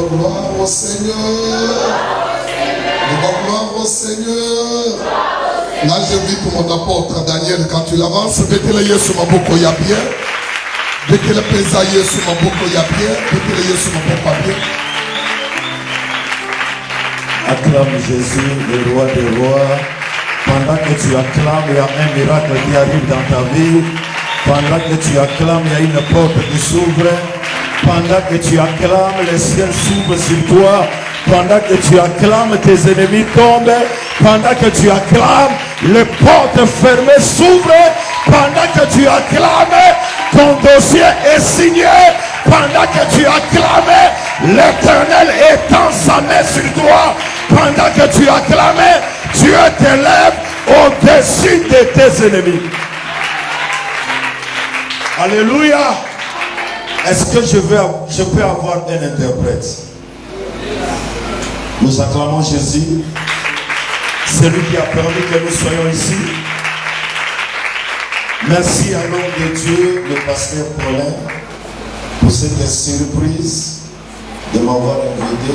Gloire au Seigneur. Gloire au Seigneur. Là, je vis pour mon apôtre Daniel. Quand tu l'avances, mettez-le sur ma boucle, il y a bien. Mettez-le pesaillé sur ma boucle, il y a bien. Mettez-le sur ma boucle, bien. Acclame Jésus, le roi des rois. Pendant que tu acclames, il y a un miracle qui arrive dans ta vie. Pendant que tu acclames, il y a une porte qui s'ouvre. Pendant que tu acclames, les cieux s'ouvrent sur toi. Pendant que tu acclames, tes ennemis tombent. Pendant que tu acclames, les portes fermées s'ouvrent. Pendant que tu acclames, ton dossier est signé. Pendant que tu acclames, l'Éternel étend sa main sur toi. Pendant que tu acclames, Dieu t'élève au-dessus de tes ennemis. Alléluia. Est-ce que je peux avoir un interprète? Nous acclamons Jésus, celui qui a permis que nous soyons ici. Merci à l'homme de Dieu, le pasteur Paulin, pour cette surprise de m'avoir invité.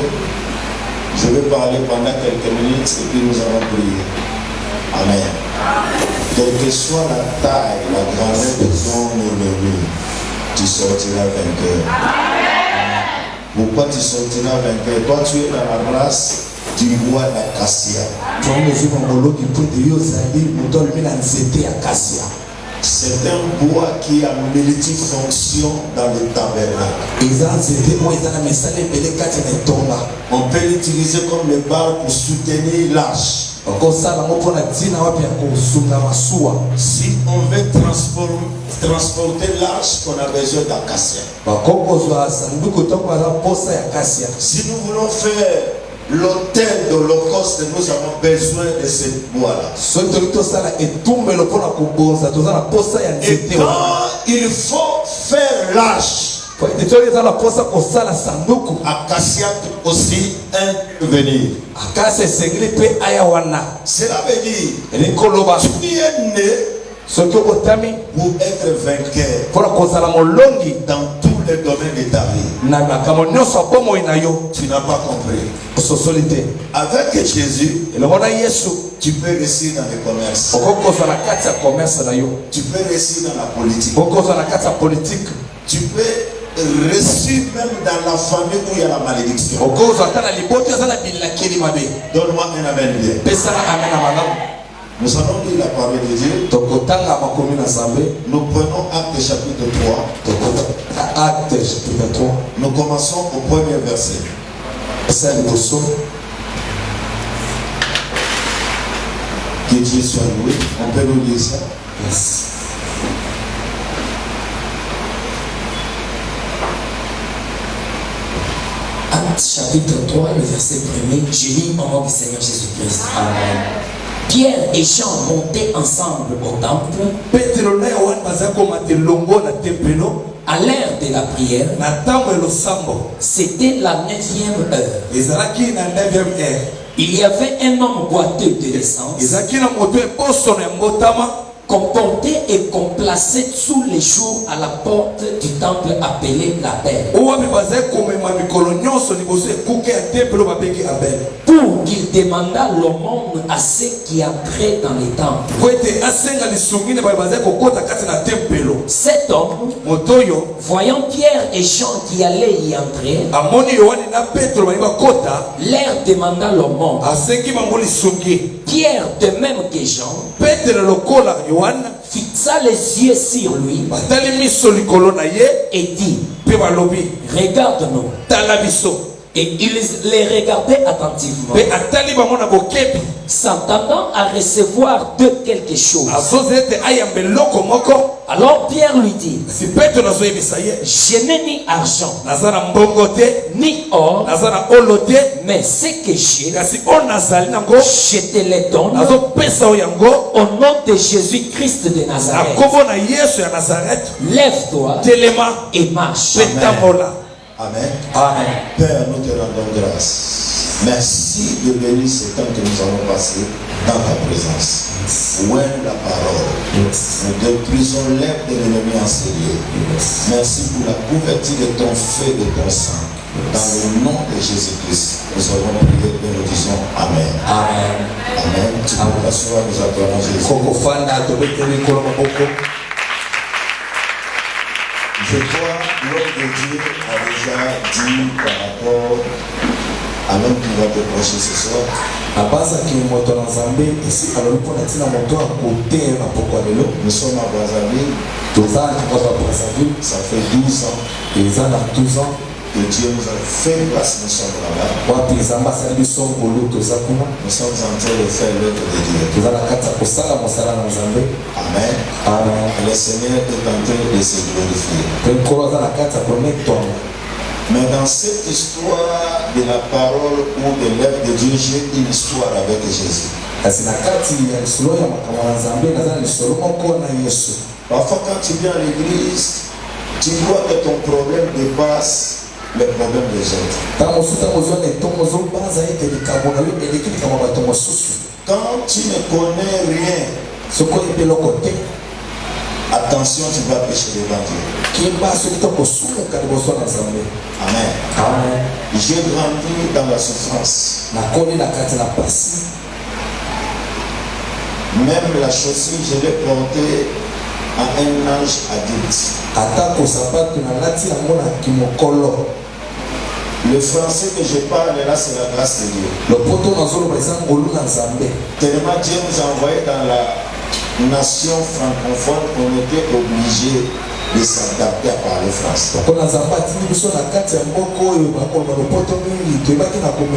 Je vais parler pendant quelques minutes et puis nous allons prier. Amen. Quelle que soit la taille, la grandeur de ton ennemi, tu sortiras vainqueur. Pourquoi tu sortiras vainqueur? Toi, tu es dans la race du bois d'acacia. C'est un bois qui a multifonction dans le tabernacle. On peut l'utiliser comme le barre pour soutenir l'arche. Si on veut transporter l'arche, on a besoin d'acacia. Si nous voulons faire l'autel d'Holocauste, nous avons besoin de ce bois-là. Et quand il faut faire l'arche, acacia aussi intervenir. Cela veut dire tu es né pour être vainqueur dans tous les domaines de ta vie. Tu n'as pas compris. Avec Jésus, tu peux réussir dans le commerce. Tu peux réussir dans la politique. Tu peux réussir même dans la famille où il y a la malédiction. Donne-moi un amen bien. Nous allons lire la parole de Dieu. Nous prenons Actes chapitre 3. Nous commençons au premier verset. Que Dieu soit loué. On peut nous lire ça? Yes. Actes chapitre 3, le verset 1er. Je lis au nom du Seigneur Jésus-Christ. Amen. Pierre et Jean montaient ensemble au temple. À l'heure de la prière, c'était la 9e heure. Il y avait un homme boiteux de naissance, qu'on portait et qu'on plaçait tous les jours à la porte du temple appelé la Belle, pour qu'il demandât l'aumône à ceux qui entraient dans les temples. Cet homme, voyant Pierre et Jean qui allaient y entrer, leur demanda l'aumône. Pierre, de même que Jean, fixa les yeux sur lui et dit: regarde-nous. Et il les regardait attentivement, s'attendant à recevoir de quelque chose. Alors Pierre lui dit: je n'ai ni argent, ni or, mais ce que j'ai, je te les donne au nom de Jésus-Christ de Nazareth. Lève-toi et marche. Amen. Amen. Père, nous te rendons grâce. Merci de bénir ce temps que nous allons passer dans ta présence. Ouais, la parole. Nous déprisons l'œuvre de l'ennemi enseigné. Merci pour la couverture de ton feu et de ton sang. Dans le nom de Jésus-Christ, nous allons prier et nous disons Amen. Amen. Amen. Tu peux t'asseoir, nous acclamons Jésus. Je crois que l'homme de Dieu a déjà dit par rapport à l'homme qui va te prêcher ce soir. Nous sommes à Brazzaville. Ça fait 12 ans. Que Dieu nous a fait parce que nous sommes là-bas. Nous sommes en train de faire l'œuvre de Dieu. Amen. Et le Seigneur est en train de se glorifier. Mais dans cette histoire de la parole ou de l'œuvre de Dieu, j'ai une histoire avec Jésus. Parfois quand tu viens à l'église, tu vois que ton problème dépasse le problème des autres. Quand tu ne connais rien, attention, tu vas pécher devant Dieu. Amen. J'ai grandi dans la souffrance. Même la chaussure, je l'ai portée à un âge adulte. Le français que je parle là, c'est la grâce de Dieu. Tellement Dieu nous a envoyé dans la nation francophone qu'on était obligé de s'adapter à parler français.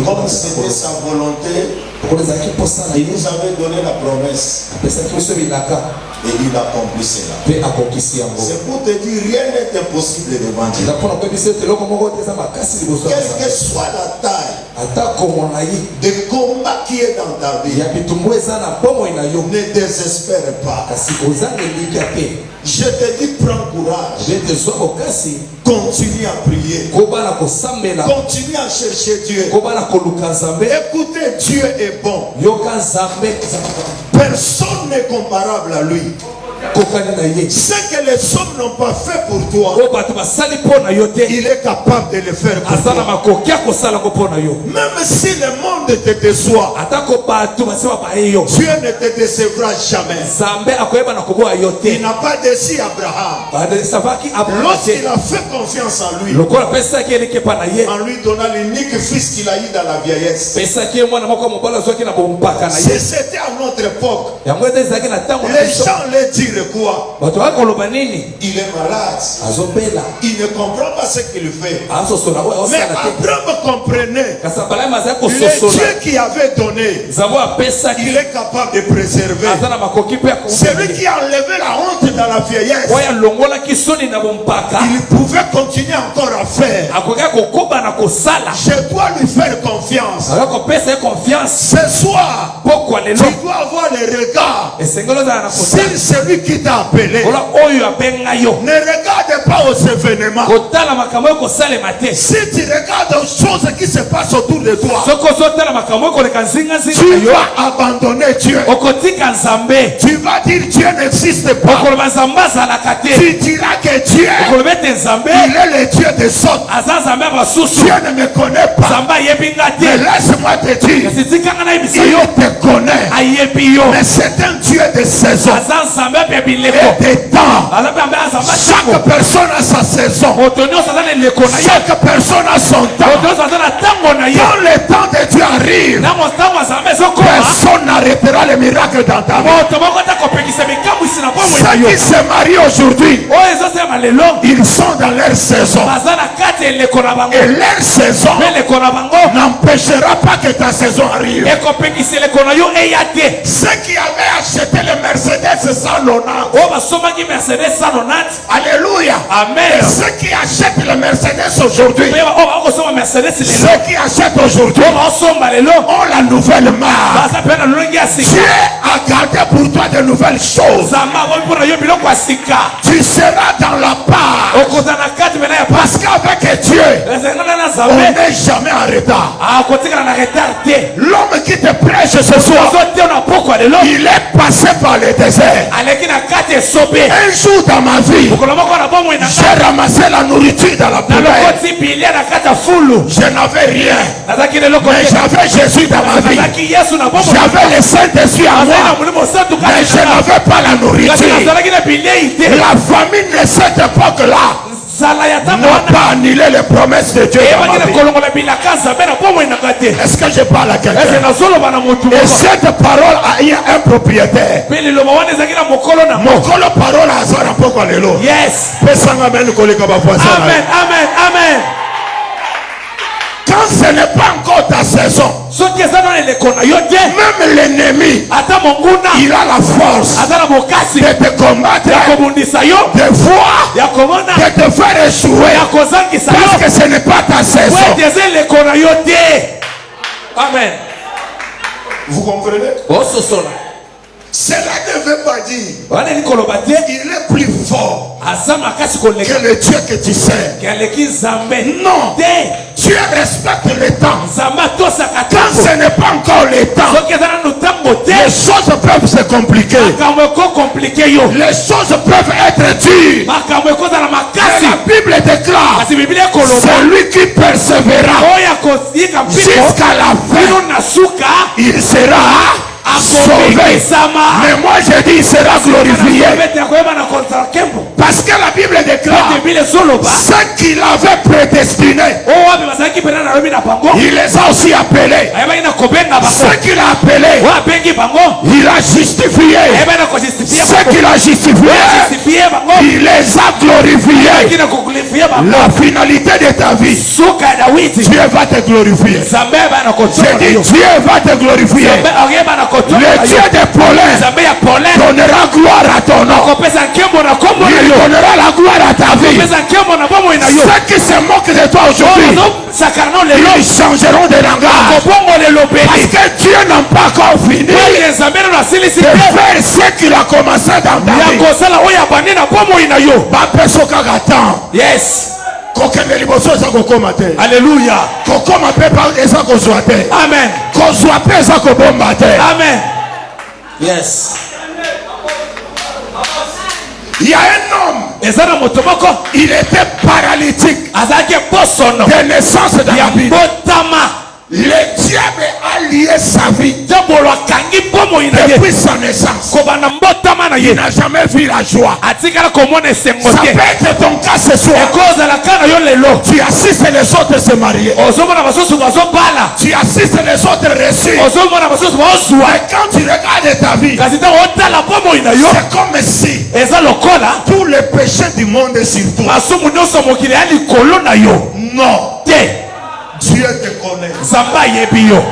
Comme c'était sa volonté, il nous avait donné la promesse. Et il accomplit cela. C'est pour te dire, rien n'est impossible devant Dieu. Quelle que soit la taille de combat qui est dans ta vie, ne désespère pas. Je te dis, prends courage. Continue à prier. Continue à chercher Dieu. Écoutez, Dieu est bon. Personne n'est comparable à lui. Ce que les hommes n'ont pas fait pour toi, il est capable de le faire pour toi. Même si le monde te déçoit, Dieu ne te décevra jamais. Il n'a pas déçu Abraham. Lorsqu'il a fait confiance en lui, en lui donnant l'unique fils qu'il a eu dans la vieillesse. Si c'était à notre époque, les gens les diraient quoi? Il est malade. Il ne comprend pas ce qu'il fait. Mais Abraham comprenait. Le Dieu qui avait donné, il est capable de préserver. Celui qui a enlevé la honte dans la vieillesse, il pouvait continuer encore à faire. Je dois lui faire confiance. Ce soir, tu dois avoir le regard sur celui qui t'a appelé. Ne regarde pas aux événements. Si tu regardes aux choses qui se passent autour de toi, tu vas abandonner Dieu. Tu vas dire Dieu n'existe pas. Tu diras que Dieu, il est le Dieu des autres. Dieu ne me connaît pas. Mais laisse-moi te dire, il te connaît. Mais c'est un Dieu de saison et de temps. Chaque personne a sa saison. Chaque personne a son temps. Quand le temps de Dieu arrive, personne n'arrêtera le miracle dans ta vie. Ceux qui se marient aujourd'hui, ils sont dans leur saison. Et leur saison n'empêchera pas que ta saison arrive. Ceux qui avaient acheté le Mercedes 190, alléluia. Amen. Et ceux qui achètent le Mercedes aujourd'hui, ceux qui achètent aujourd'hui ont la nouvelle marque. Dieu a gardé pour toi de nouvelles choses. Tu seras dans la part. Parce qu'avec Dieu, on n'est jamais en retard. L'homme qui te prêche ce soir, il est passé par le désert. Un jour dans ma vie, j'ai ramassé la nourriture dans la poubelle. Je n'avais rien, mais j'avais Jésus dans ma vie. J'avais le Saint-Esprit en moi, mais je n'avais pas la nourriture. La famine de cette époque-là n'a pas annulé les promesses de Dieu dans ma vie. Est-ce que je parle à quelqu'un? Et cette parole a eu un propriétaire. Mokolo parole a zara poko lelo. Yes. Amen, amen. Quand ce n'est pas encore ta saison, même l'ennemi, il a la force de te combattre, de voir, de te faire échouer, parce que ce n'est pas ta saison. Amen. Vous comprenez? Cela ne veut pas dire il est plus fort que le Dieu que tu sers. Non. Dieu respecte le temps. Quand ce n'est pas encore le temps, les choses peuvent se compliquer. Les choses peuvent être dures. Et la Bible déclare, celui qui persévérera jusqu'à la fin, il sera sauvé. Mais moi je dis il sera glorifié. Parce que la Bible déclare ce qu'il avait prédestiné, il les a aussi appelés. Ce qu'il a appelé, il a justifié. Ce qu'il a justifié, il les a glorifiés. La finalité de ta vie, Dieu va te glorifier. Je dis Dieu va te glorifier. Le Dieu de Paulin donnera gloire à ton nom. Il donnera la gloire à ta vie. Ceux qui se moquent de toi aujourd'hui, ils changeront de langage. Parce que Dieu n'a pas encore fini de faire ce qu'il a commencé dans ta vie. Yes. Alléluia. Amen. Amen. Yes. Il y a un homme, il était paralytique de naissance dans la Bible. Le diable a lié sa vie depuis sa naissance. Il n'a jamais vu la joie. Ça peut être ton cas ce soir. Tu assistes les autres se marier. Tu assistes les autres reçus. Et quand tu regardes ta vie, c'est comme si tous les péchés du monde est sur toi. Non. Dieu te connaît.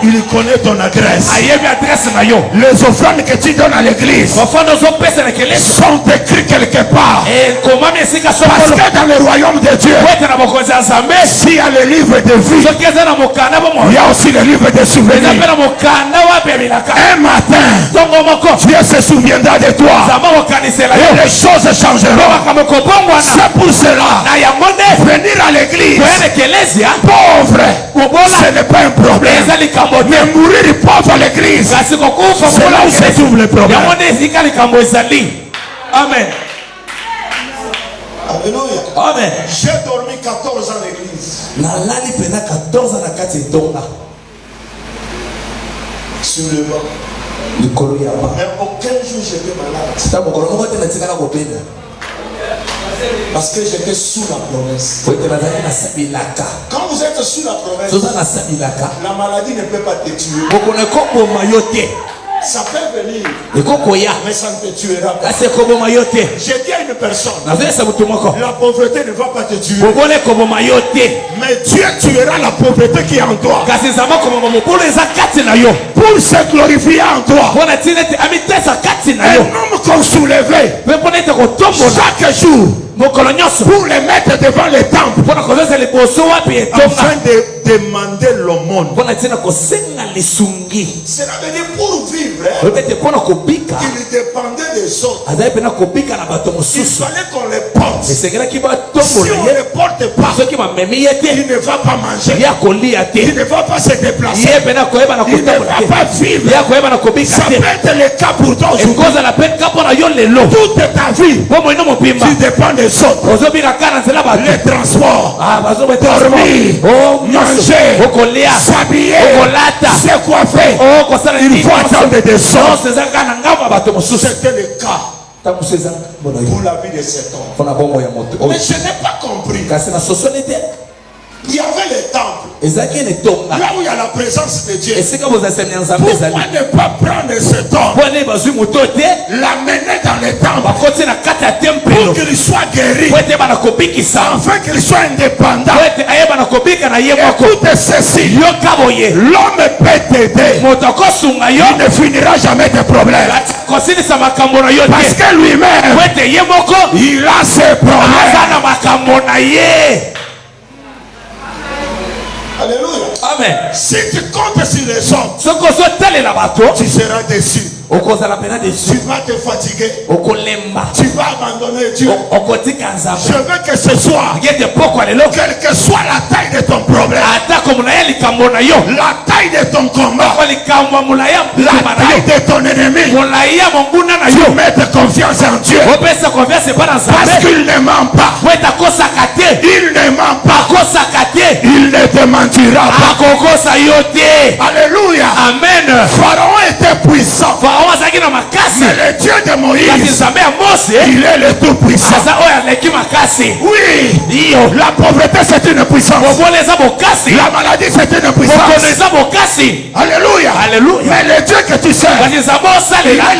Il connaît ton adresse. Les offrandes que tu donnes à l'église sont écrites quelque part. Parce que dans le royaume de Dieu, s'il y a le livre de vie, il y a aussi le livre de souvenirs. Un matin, Dieu se souviendra de toi et les choses changeront. C'est pour cela, venir à l'église pauvre, ce n'est pas un problème. Mais mourir pauvre à l'église, c'est là où se trouve le problème. Amen. Alléluia. Amen. J'ai dormi 14 ans à l'église. Sur le banc. Mais aucun jour j'étais malade. Parce que j'étais sous la promesse. Quand vous êtes sous la promesse, la maladie ne peut pas te tuer. Ça peut venir, mais ça ne te tuera pas. J'ai dit à une personne, la pauvreté ne va pas te tuer, mais Dieu tuera la pauvreté qui est en toi pour se glorifier en toi. Un homme qu'on soulevait chaque jour pour les mettre devant les temples afin de demander l'aumône. cela veut dire pour vivre il dépendait des autres, il fallait qu'on les porte. Si on ne les porte pas, il ne va pas manger, il ne va pas se déplacer, il ne va pas vivre. Ça peut être le cas pour toi aujourd'hui. Toute ta vie tu dépends des autres. Les transports, dormir, manger, s'habiller, se coiffer, il faut attendre des autres. C'était le cas pour la vie de cet homme. Mais je n'ai pas compris. Il y avait les temples, là où il y a la présence de Dieu. Pourquoi ne pas prendre cet homme, l'amener dans les temples pour qu'il soit guéri, afin qu'il soit indépendant? Écoutez ceci, l'homme peut t'aider, il ne finira jamais tes problèmes, parce que lui-même il a ses problèmes. Alléluia. Amen. Si tu comptes sur les hommes, tu seras déçu. Tu vas te fatiguer. Tu vas abandonner Dieu. Je veux que ce soit, quelle que soit la taille de ton problème, la taille de ton combat, la taille de ton ennemi, tu mets confiance en Dieu, parce qu'il ne ment pas. Il ne ment pas. Il ne te mentira pas. Alléluia. Amen. Pharaon était puissant, mais le Dieu de Moïse, il est le tout puissant. Oui, la pauvreté c'est une puissance, la maladie c'est une puissance. Alléluia. Mais le Dieu que tu sers, il est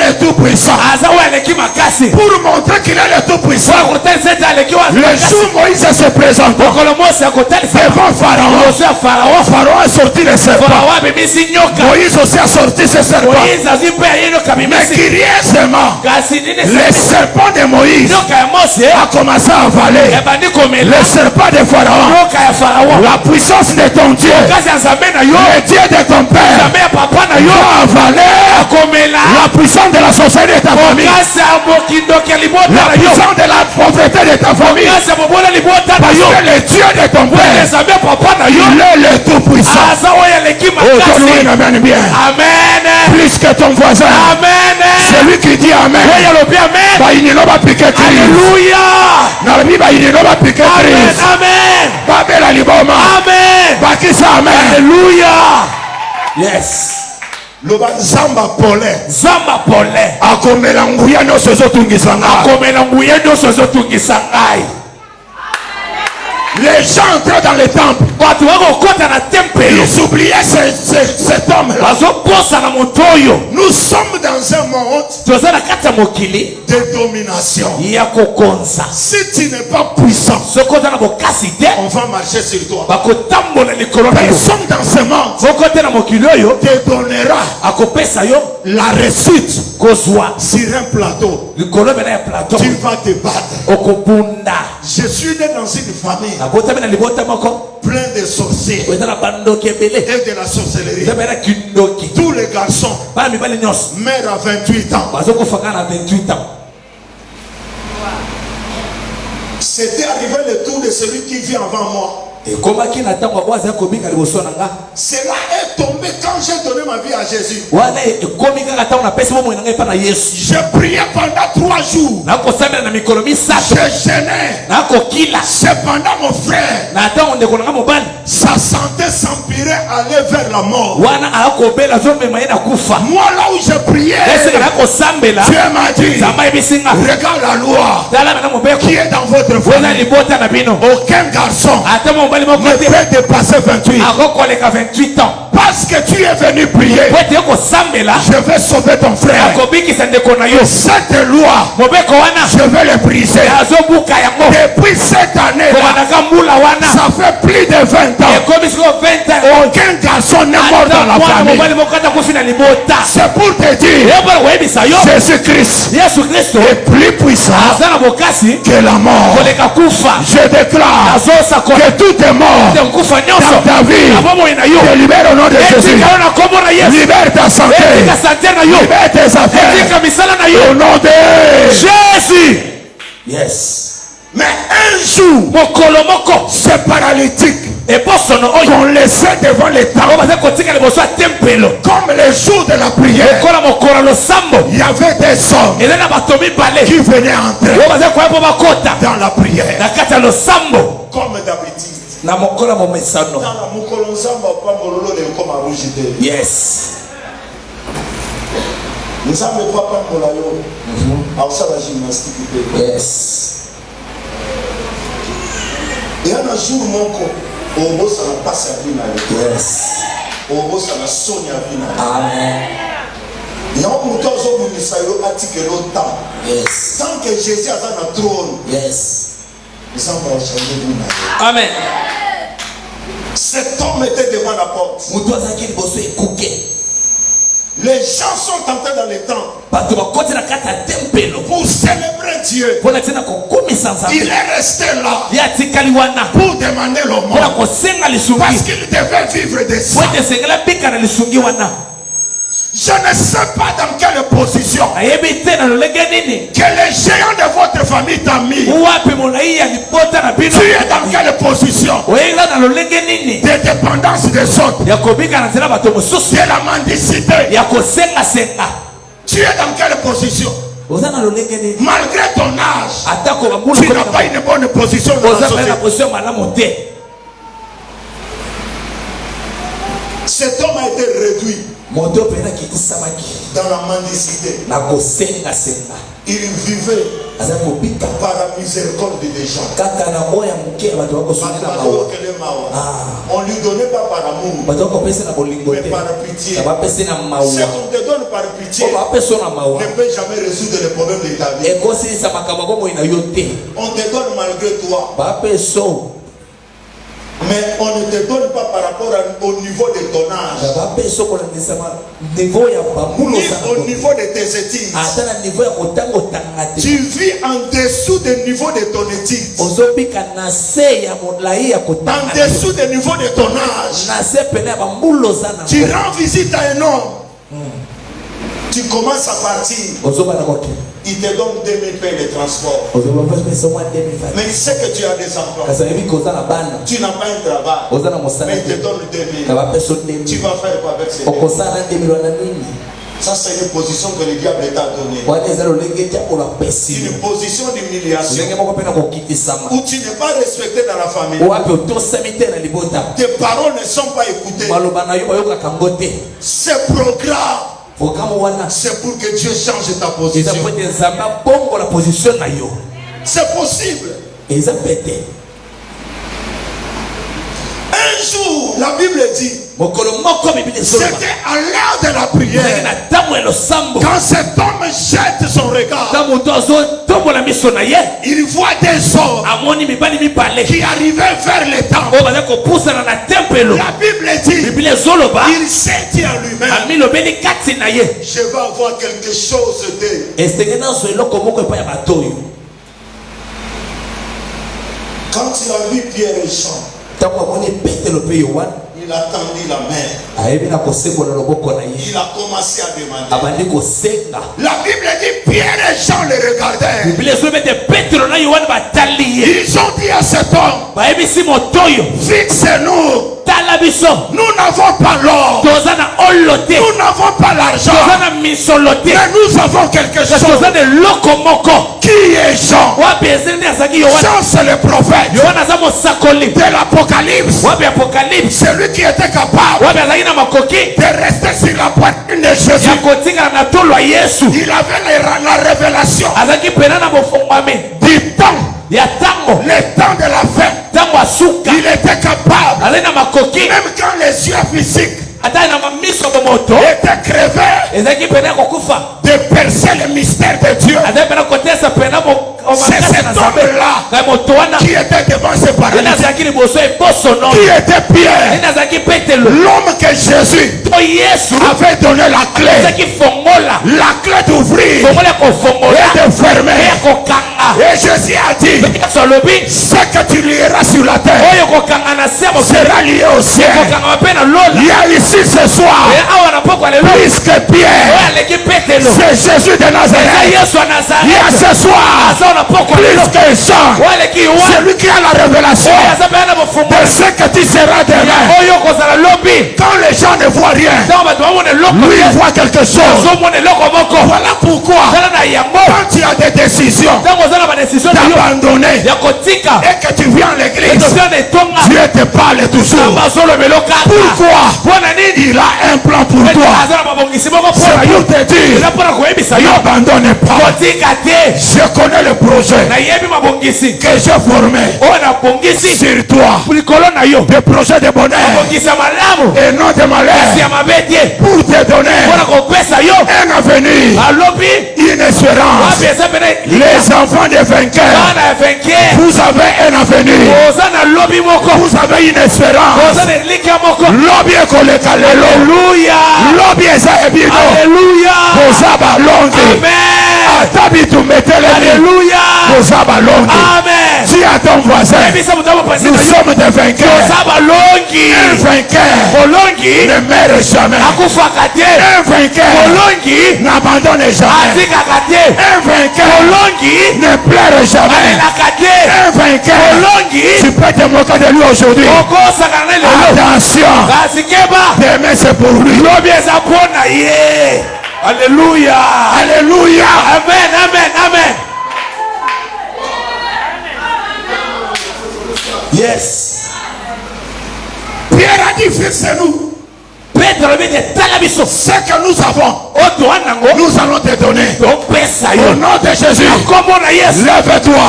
le tout puissant. Pour montrer qu'il est le tout puissant, le jour Moïse se présente devant Pharaon, Pharaon a sorti les serpents, Moïse aussi a sorti ses serpents. Mais curieusement, les serpents de Moïse a commencé à avaler les serpents de Pharaon. La puissance de ton Dieu, le Dieu de ton père, va avaler la puissance de la sorcellerie de ta famille, la puissance de la pauvreté de ta famille, parce que le Dieu de ton père, il est le tout puissant. Donne-lui une amen bien. Amen. Plus que ton voisin. Amen. Celui qui dit amen. Alléluia. Alléluia. Yes. Loba Zamba Pole. Akomela nguya no sozo tungisangai. Les gens entraient dans les temples. Ils oubliaient cet homme-là. Nous sommes dans un monde de domination. Si tu n'es pas puissant, on va marcher sur toi. Personne dans ce monde te donnera la réussite sur un plateau. Tu vas te battre. Je suis né dans une famille plein de sorciers et de la sorcellerie. Tous les garçons meurent à 28 ans. C'était arrivé le tour de celui qui vit avant moi. Cela est tombé quand j'ai donné ma vie à Jésus. J'ai prié pendant 3 jours. J'ai gêné. Cependant mon frère, sa santé s'empirait, allait vers la mort. Moi là où j'ai prié, Dieu m'a dit, regarde la loi qui est dans votre famille. Aucun garçon ne peut dépasser 28 ans. Parce que tu es venu prier, je vais sauver ton frère. Cette loi, je vais le briser. Depuis cette année, ça fait plus de 20 ans. Aucun garçon n'est mort dans la famille. C'est pour te dire, Jésus-Christ est plus puissant que la mort. Je déclare que tout est mort dans ta vie. Te libère au nom de Jésus. Libère ta santé. Libère tes affaires. Au nom de Jésus. Yes. Mais un jour, ce paralytique qu'on laissait devant les temples, comme les jours de la prière, il y avait des hommes qui venaient entrer dans la prière. Comme d'habitude. Yes. Yes. Et un jour, mon corps, ça n'a pas servi à lui. Yes. Ça n'a sonné à lui. Amen. Yes. Tant que Jésus a dans le trône, yes. Amen. Cet homme était devant la porte. Les gens sont entrés dans les temples pour célébrer Dieu. Il est resté là pour demander le monde parce qu'il devait vivre de ça. Je ne sais pas dans quelle position que les géants de votre famille t'ont mis. Tu es dans quelle position de dépendance des autres, de la mendicité. Tu es dans quelle position? Malgré ton âge, tu n'as pas une bonne position dans la société. Cet homme a été réduit dans la mendicité. Il vivait par la miséricorde des gens. On ne lui donnait pas par amour, mais par pitié. Ce qu'on te donne par pitié ne peut jamais résoudre les problèmes de ta vie. On te donne malgré toi, mais on ne te donne pas par rapport au niveau de ton âge, ni au niveau de tes études. Tu vis en dessous du niveau de ton étude, en dessous du niveau de ton âge. Tu rends visite à un homme, tu commences à partir, il te donne 2000 paires de transport, mais il sait que tu as des enfants, tu n'as pas un travail, mais il te donne 2000. Tu vas faire quoi avec ces 2000? Ça, c'est une position que le diable t'a donnée. Une position d'humiliation où tu n'es pas respecté dans la famille. Tes paroles ne sont pas écoutées. C'est programme. C'est pour que Dieu change ta position. C'est possible. Un jour, la Bible dit, c'était à l'heure de la prière, quand cet homme jette son regard, il voit des hommes qui arrivaient vers le temple. La Bible dit, il s'est dit à lui-même, je vais avoir quelque chose de... Quand il a vu Pierre et Jean, il a tendu la main. Il a commencé à demander. La Bible dit Pierre et Jean les regardaient. Ils ont dit à cet homme, fixe-nous. Nous n'avons pas l'or, nous n'avons pas l'argent, mais nous avons quelque chose. Qui est Jean? Jean, c'est le prophète de l'Apocalypse. C'est lui qui était capable de rester sur la poitrine de Jésus. Il avait la révélation du temps, le temps de la fin. Il était capable, même quand les yeux physiques étaient crevés, de percer le mystère de Dieu. C'est cet homme-là qui était devant ses parents, qui était Pierre, L'homme que Jésus avait donné la clé. La clé d'ouvrir et de fermer. Et Jésus a dit, ce que tu lieras sur la terre sera lié au ciel. Il y a ici ce soir plus que Pierre, c'est Jésus de Nazareth. Il y a ce soir plus que Jean, c'est lui qui a la révélation de ce que tu seras demain. Quand les gens ne voient rien, lui il voit quelque chose. Voilà pourquoi quand tu as des décisions d'abandonner et que tu viens à l'église, Dieu te parle toujours. Pourquoi? Il a un plan pour toi. C'est pour te dire, n'abandonne pas. Je connais le projet que j'ai formé sur toi. Des projets de bonheur et non de malheur, pour te donner un avenir, une espérance. Les enfants des vainqueurs, vous avez un avenir, vous avez une espérance. Lobby est collé. Alléluia. Lobby est zabino. Alléluia. Vous avez longue. Atabi tu mettez les. Alléluia. Vous avez longue. Amen. Dis à ton voisin, nous sommes des vainqueurs. Un vainqueur ne meurt jamais. Un vainqueur n'abandonne jamais. Un vainqueur ne pleure jamais. Un vainqueur, tu peux te moquer de lui aujourd'hui. Attention, demain c'est pour lui. Alléluia. Alléluia. Amen, amen, amen. Yes. Pierre a dit, fixez-nous. Ce que nous avons, nous allons te donner. Au nom de Jésus, lève-toi,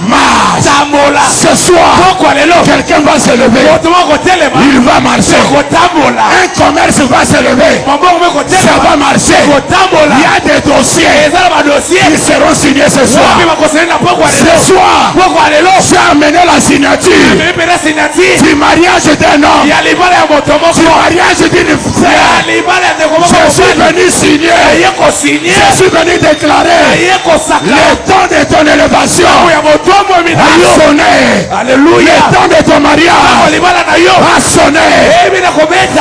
marche. Ce soir, quelqu'un va se lever. Il va marcher. Un commerce va se lever. Ça va marcher. Il y a des dossiers qui seront signés ce soir. Ce soir, j'ai amené la signature du mariage d'un homme, du mariage d'une femme. Je suis venu signer. Je suis venu déclarer le temps de ton élévation a sonné. Alléluia. Le temps de ton mariage a sonné.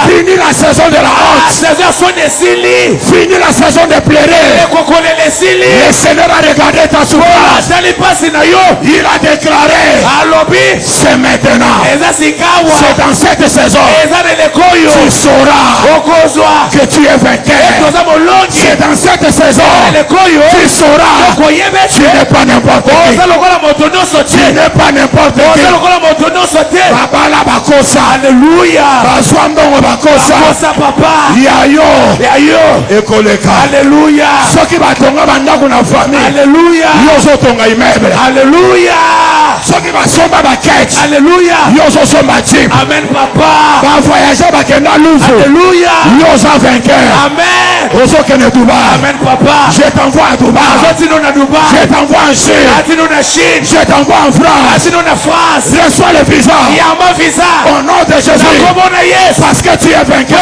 Fini la saison de la honte. Fini la saison de pleurer. Le Seigneur a regardé ta souffrance. Il a déclaré, c'est maintenant. C'est dans cette saison. Tu sauras que tu es vainqueur. C'est dans cette saison. Tu sauras tu n'es pas n'importe qui. Tu n'es pas n'importe qui. Baba la bakosa. Alléluia. Baswandongo bakosa. Papa. Yayo. Ekoleka. Alléluia. Ceux qui batonga bandako na famille. Alléluia. Yozo tonga immeuble. Alléluia. Ceux qui basomba bakete. Alléluia. Yozo somba chip. Amen papa. Ba voyager bakenda lufu. Alléluia. Yozo vainqueur. Amen. Ozo kene Dubaï. Amen papa. Je t'envoie à Dubaï. Je t'envoie en Chine. Je t'envoie en France. Reçois le visa. Au nom de Jésus. Parce que tu es vainqueur.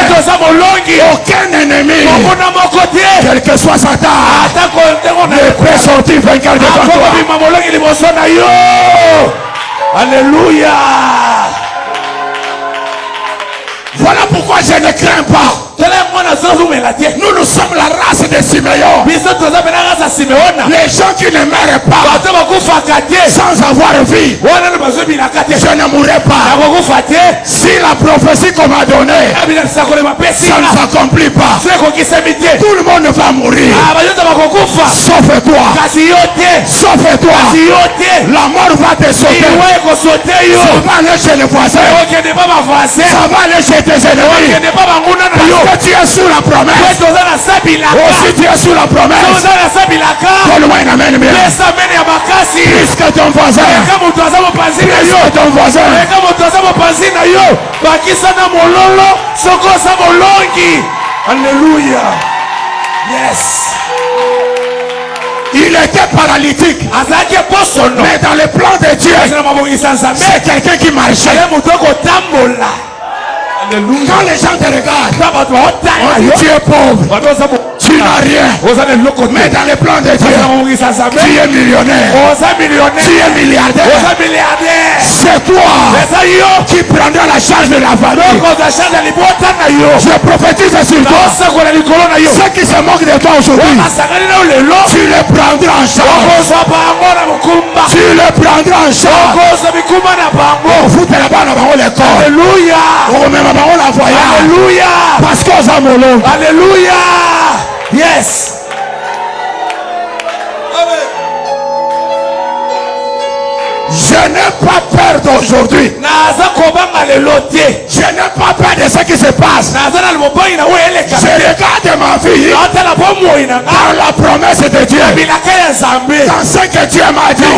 Aucun ennemi, quel que soit Satan, ne peut sortir vainqueur devant toi. Alléluia. Voilà pourquoi je ne crains pas. Nous sommes la race de Siméon. Les gens qui ne meurent pas sans avoir vie, je ne mourrai pas. Si la prophétie qu'on m'a donnée, ça ne s'accomplit pas, tout le monde va mourir. Sauf toi. Sauf toi. La mort va te sauter. Ça va aller chez les voisins. Ça va aller chez tes ennemis. Parce que tu es sous la promesse. Aussi tu es sous la promesse. Donne-moi un amen. Plus que ton voisin. Plus que ton voisin. Alléluia. Yes. Il était paralytique. Mais dans le plan de Dieu, c'est quelqu'un qui marchait. Alléluia. Quand les gens te regardent, Dans votre haute taille, on dit tu es pauvre, tu n'as rien. Mais dans les plans de Dieu, tu es millionnaire, tu es milliardaire. C'est toi qui prendras la charge de la famille. Je prophétise sur toi. Ceux qui se moquent de toi aujourd'hui, tu les prendras en charge. Tu les prendras en charge. On fout là-bas dans l'école. Alléluia. On remet là-bas la voyage. Alléluia. Parce qu'on a mon nom. Alléluia. Yes. Je n'ai pas peur d'aujourd'hui. Je n'ai pas peur de ce qui se passe. Je regarde ma vie dans la promesse de Dieu. Dans ce que Dieu m'a dit. Je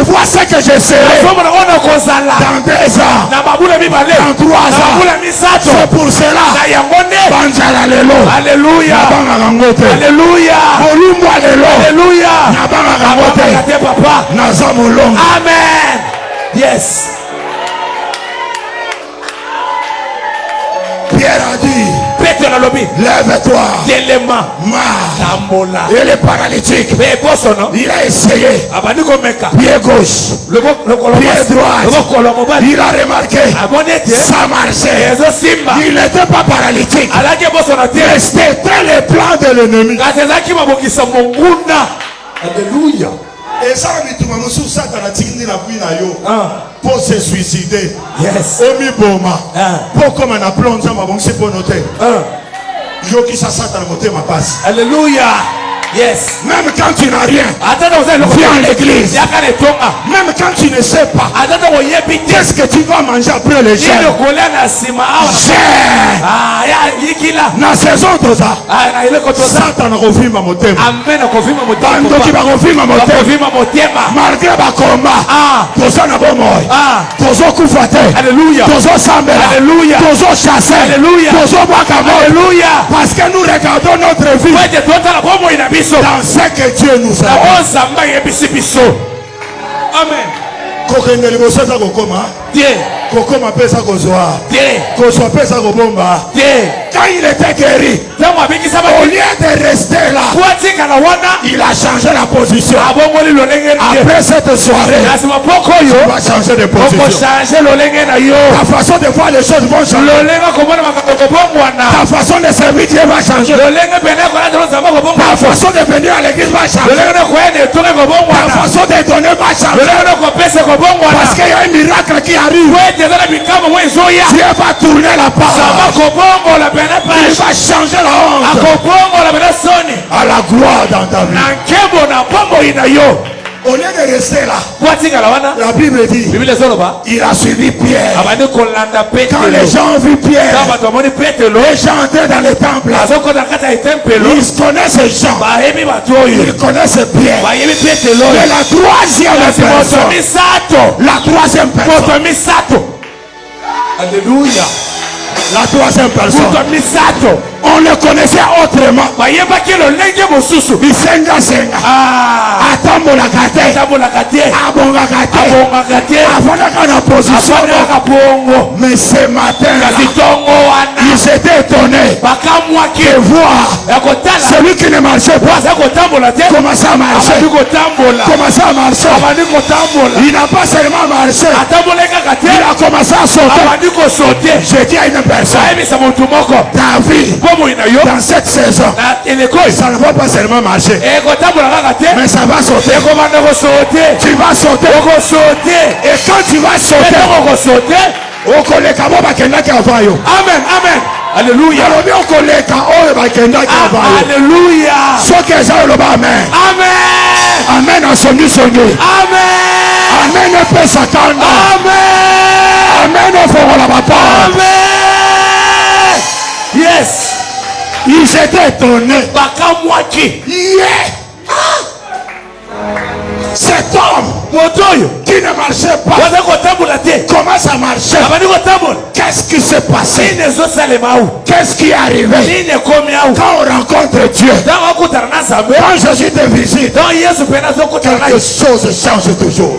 vois ce que je serai dans 2 ans, dans 3 ans. C'est pour cela. Alléluia. Alléluia. Alléluia. Amen. Yes. Pierre a dit, lève-toi. Et le paralytique, il a essayé. Pied gauche, pied droit. Il a remarqué, ça marchait. Il n'était pas paralytique. Mais c'était le plan de l'ennemi. Alléluia. Et ça, pour se suicider. Yes. Pour comme on a plongé ma bon, c'est pour noter. Alléluia. Yes. Même quand tu n'as rien, viens à l'église. Même quand tu ne sais pas qu'est-ce que tu vas manger après le jeûne, na saison de ça, Satan refuse ma motema. Bando qui va refuser ma motema. Malgré ma combat, tozo na bomoy, tozo kufate, tozo sambela, tozo chasser, tozo bakamo. Parce que nous regardons notre vie dans ce que Dieu nous a dit. Amen. Quand il était guéri, au lieu de rester là, il a changé la position. Après cette soirée, tu vas changer de position. Ta façon de voir les choses va changer. Ta façon de servir Dieu va changer. Ta façon de venir à l'église va changer. Ta façon de donner va changer. Parce qu'il y a un miracle qui arrive. Dieu va tourner la page. Il va changer la honte à la gloire dans ta vie. Au lieu de rester là, la Bible dit, il a suivi Pierre. Quand les gens ont vu Pierre, les gens entraient dans le temple. Ils connaissent Jean, ils connaissent Pierre. Mais la troisième personne, Alléluia. la troisième personne, on le connaissait autrement. Il senga senga. Atambola kate. Abonga kate. Avonaka na position. Mais ce matin, ils étaient étonnés de voir celui qui ne marchait pas commencer à marcher. Commencer à marcher. Il n'a pas seulement marché, il a commencé à sauter. Je dis à une personne, ta vie dans cette saison, ça ne va pas seulement marcher, mais ça va sauter. Tu vas sauter. Et quand tu vas sauter, Amen. Amen. Alléluia. Alléluia. Amen. Amen. Amen. Yes. Ils étaient étonnés. Cet homme qui ne marchait pas commence à marcher. Qu'est-ce qui s'est passé? Qu'est-ce qui est arrivé? Quand on rencontre Dieu, quand Jésus te visite, quelque chose change toujours.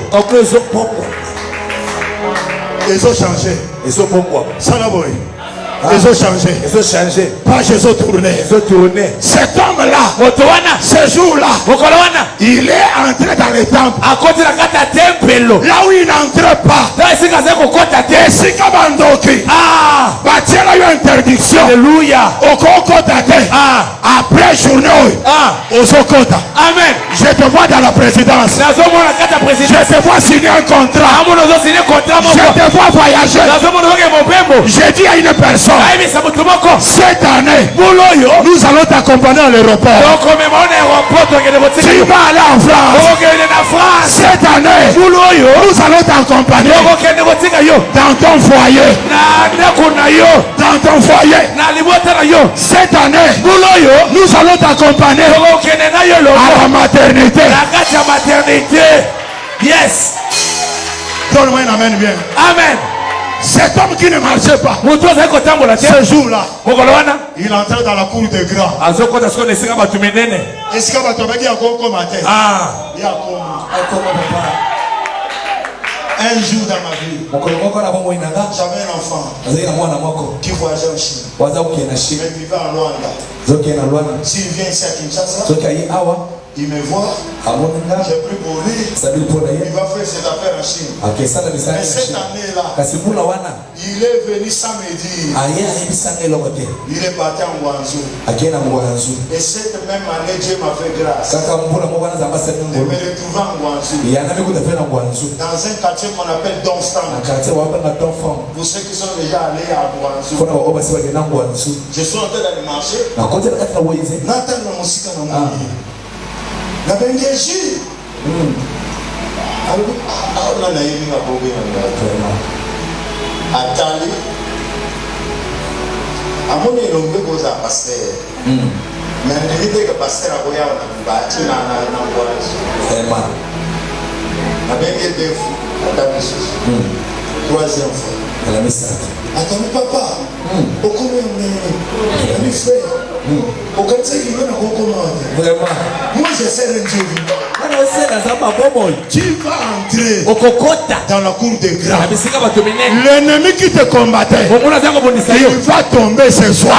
Ils ont changé. Ils ont bon bois. Salaboy. Ils ont changé. Ils ont changé. Page, ils ont tourné. Ils ont tourné. Cet homme-là, Motowana. ce jour-là, Mokolowana. il est entré dans les temples. À côté de la carte tempelo. Là où il n'entrait pas. Dans les cigares, Et si Kabandoki, ah. Bâtir a eu interdiction. Alléluia. Ah. Après journée, aux Okota. Amen. Je te vois dans la présidence. Je te vois signer un contrat. Je te vois voyager. J'ai dit à une personne, cette année, nous allons t'accompagner à l'aéroport. Tu vas aller en France. Cette année, nous allons t'accompagner dans ton foyer. Dans ton foyer. Cette année, nous allons t'accompagner à la maternité. Yes. Donne-moi un amen bien. Amen. Cet homme qui ne marchait pas, ce jour-là, il entrait dans la cour de gras. Est-ce que un jour dans ma vie, j'avais un enfant qui voyageait en Chine. Il vivait en Luanda. S'il vient ici à Kinshasa, il me voit, j'ai pris pour lui, il va faire cette affaire en Chine. Mais cette année-là, il est venu samedi, il est parti en Guangzhou. Et cette même année, Dieu m'a fait grâce. Je me retrouvais en Guangzhou, dans un quartier qu'on appelle Dongstan. Pour ceux qui sont déjà allés à Guangzhou, je suis entré dans le marché, n'attends la musique dans mon lit. La Bengeji. Atali. Amoni l'ongwe goza pasteur. Mais on dit que pasteur a voyagé dans le bâtiment na la Bengeji deux fois. Troisième fois. Attends, papa. Pourquoi on est frère? Moi je sais un Dieu. Tu vas entrer dans la cour de grâce. L'ennemi qui te combattait, il va tomber ce soir.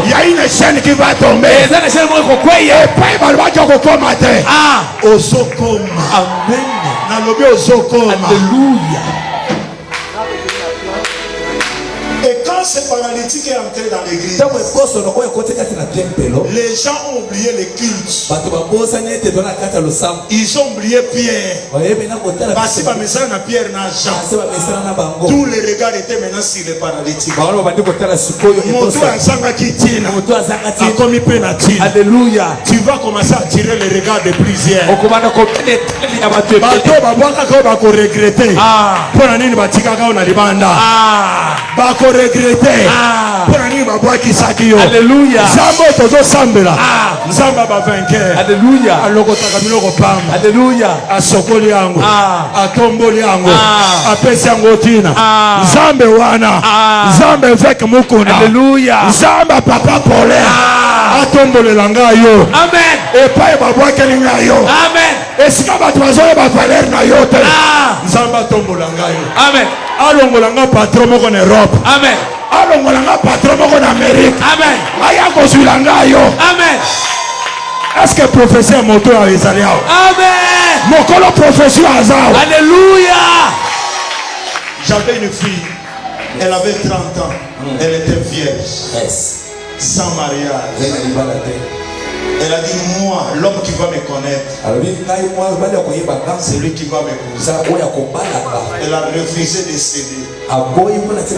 Il y a une chaîne qui va tomber. Et puis il va combattre. Amen. Alléluia. Et quand ce paralytique est entré dans l'église, les gens ont oublié les cultes. Ils ont oublié Pierre. Parce que Pierre n'a Jean. Tous les regards étaient maintenant sur les paralytiques. Alléluia. Tu vas commencer à attirer les regards de plusieurs. Regretter. Alléluia. Alléluia. Alléluia. Asokoli yango. Atomboli yango. Apesi yango tina. Nzambe wana. Nzambe vek mukuna. Alléluia. Nzambe papa pole. Atombole langa yo. Amen. Et pas babwake linga yo. Amen. Esika batu bazoya ba valeur na yo te. Nzambe atombola langa yo. Amen. Alongolanga patron moko en Europe. Amen. Alongolanga patron moko en Amérique. Amen. Aya kozulanga yo. Amen. Est-ce que professeur moto a ezali awo? Amen. Mokolo professeur azao. Alléluia. J'avais une fille. Elle avait 30 ans. Elle était vierge. Yes. Sans mariage. Elle a dit, moi, l'homme qui va me connaître, c'est lui qui va me connaître. Elle a refusé de céder. On a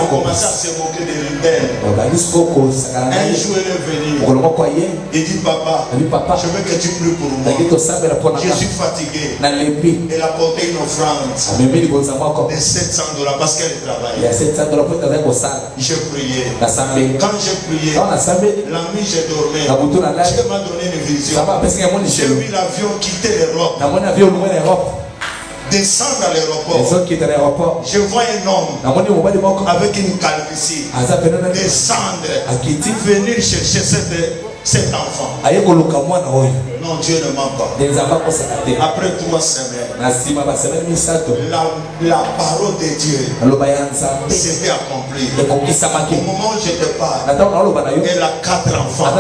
commencé à se moquer d'elle. Un jour, elle est venue. Il dit, papa, je veux que tu pries pour moi. Je suis fatigué. Elle a porté une offrande de $700 parce qu'elle travaillait. J'ai prié. Quand j'ai prié, la nuit, j'ai dormi. Dieu m'a donné une vision. J'ai vu l'avion quitter l'Europe. Descendre à l'aéroport. Je vois un homme avec une calvitie descendre, venir chercher cet enfant. Non, Dieu ne ment pas. Après 3 semaines, la parole de Dieu s'était accomplie. Au moment où je te parle, elle a 4 enfants.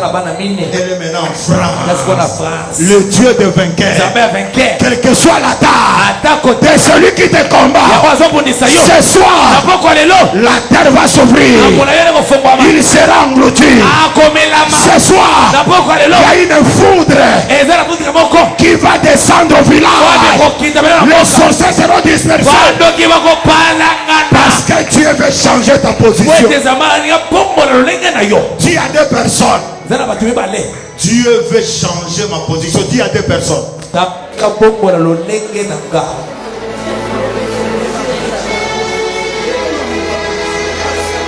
Elle est maintenant en France. Le Dieu de vainqueur, quelle que soit la taille de celui qui te combat, ce soir, la terre va s'ouvrir. Il sera englouti. Ce soir, il y a une foudre qui va descendre au village. Les sorciers seront dispersés. Parce que Dieu veut changer ta position. Dis à 2 personnes. Dieu veut changer ma position. Dis à 2 personnes.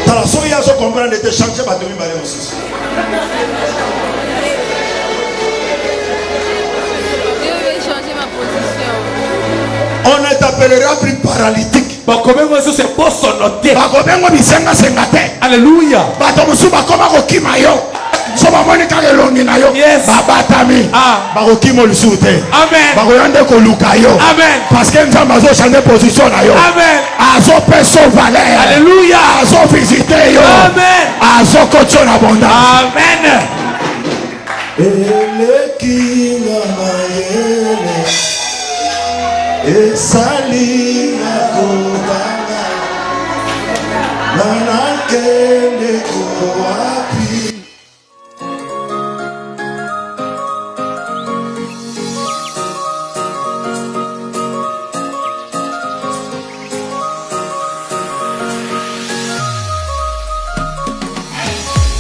La soya se comprend de te changer ma demi balai aussi. Dieu veut changer ma position. On ne t'appellera plus paralytique. Alléluia. Yes. Amen. Amen. Parce que nous avons changé position. Amen. Alléluia. Amen. Amen. Amen.